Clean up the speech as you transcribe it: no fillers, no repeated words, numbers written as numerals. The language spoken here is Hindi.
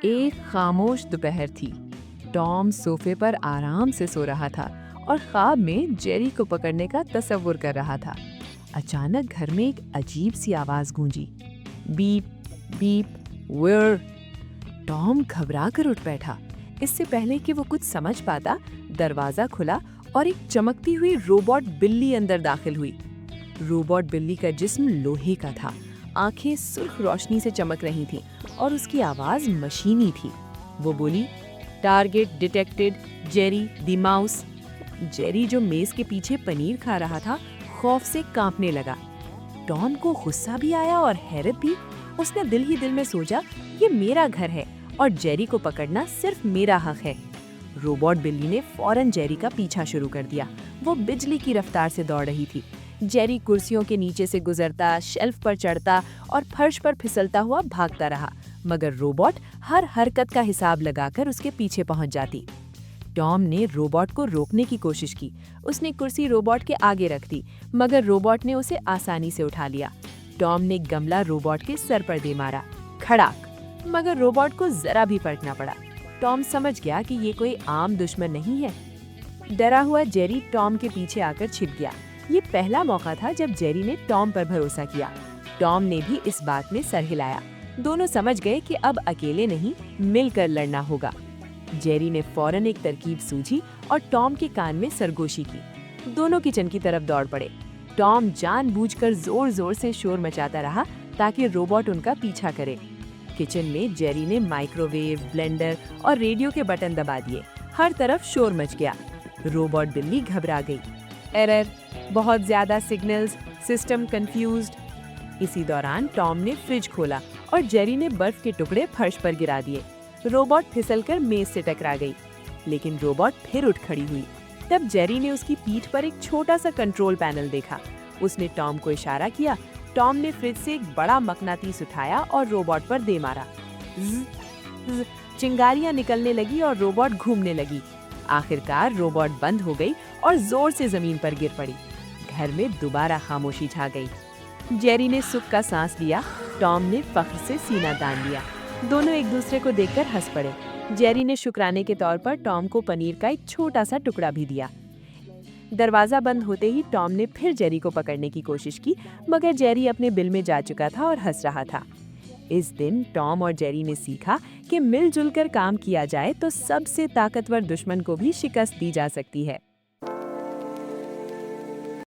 एक खामोश दोपहर थी। टॉम सोफे पर आराम से सो रहा था और ख्वाब में जेरी को पकड़ने का तसव्वुर कर रहा था। अचानक घर में एक अजीब सी आवाज गूंजी, बीप बीप वेयर। टॉम घबरा कर उठ बैठा। इससे पहले कि वो कुछ समझ पाता, दरवाजा खुला और एक चमकती हुई रोबोट बिल्ली अंदर दाखिल हुई। रोबोट बिल्ली का जिस्म लोहे का था, आंखें सुर्ख रोशनी से चमक रही थीं और उसकी आवाज मशीनी थी। वो बोली, target detected, Jerry the mouse. Jerry जो मेज के पीछे पनीर खा रहा था, खौफ से कांपने लगा। टॉम को गुस्सा भी आया और हैरत भी। उसने दिल ही दिल में सोचा, ये मेरा घर है और जेरी को पकड़ना सिर्फ मेरा हक है। रोबोट बिल्ली ने फौरन जेरी का पीछा शुरू कर दिया। वो बिजली की रफ्तार से दौड़ रही थी। जेरी कुर्सियों के नीचे से गुजरता, शेल्फ पर चढ़ता और फर्श पर फिसलता हुआ भागता रहा, मगर रोबोट हर हरकत का हिसाब लगाकर उसके पीछे पहुंच जाती। टॉम ने रोबोट को रोकने की कोशिश की। उसने कुर्सी रोबोट के आगे रख दी, मगर रोबोट ने उसे आसानी से उठा लिया। टॉम ने गमला रोबोट के सर पर दे मारा, खड़ाक, मगर रोबोट को जरा भी फर्क न पड़ा। टॉम समझ गया कि ये कोई आम दुश्मन नहीं है। डरा हुआ जेरी टॉम के पीछे आकर छिप गया। ये पहला मौका था जब जेरी ने टॉम पर भरोसा किया। टॉम ने भी इस बात में सर हिलाया। दोनों समझ गए कि अब अकेले नहीं, मिलकर लड़ना होगा। जेरी ने फौरन एक तरकीब सूझी और टॉम के कान में सरगोशी की। दोनों किचन की तरफ दौड़ पड़े। टॉम जानबूझकर जोर-जोर से शोर मचाता रहा ताकि रोबोट उनका पीछा करे। किचन में जेरी ने माइक्रोवेव, ब्लेंडर और रेडियो के बटन दबा दिए। हर तरफ शोर मच गया। रोबोट बिल्ली घबरा गई। एरर, बहुत ज्यादा सिग्नल्स, सिस्टम कंफ्यूज्ड। इसी दौरान टॉम ने फ्रिज खोला और जेरी ने बर्फ के टुकड़े फर्श पर गिरा दिए। रोबोट फिसलकर मेज से टकरा गई, लेकिन रोबोट फिर उठ खड़ी हुई। तब जेरी ने उसकी पीठ पर एक छोटा सा कंट्रोल पैनल देखा। उसने टॉम को इशारा किया। टॉम ने फ्रिज से एक बड़ा मकनातीस उठाया और रोबोट पर दे मारा। ज़, चिंगारियां निकलने लगी और रोबोट घूमने लगी। आखिरकार रोबोट बंद हो गई और जोर से जमीन पर गिर पड़ी। घर में दोबारा खामोशी छा गई। जेरी ने सुख का सांस लिया। टॉम ने फख्र से सीना तान लिया। दोनों एक दूसरे को देखकर हंस पड़े। जेरी ने शुक्राने के तौर पर टॉम को पनीर का एक छोटा सा टुकड़ा भी दिया। दरवाजा बंद होते ही टॉम ने फिर जेरी को पकड़ने की कोशिश की, मगर जेरी अपने बिल में जा चुका था और हंस रहा था। इस दिन टॉम और जेरी ने सीखा कि मिलजुल कर काम किया जाए तो सबसे ताकतवर दुश्मन को भी शिकस्त दी जा सकती है।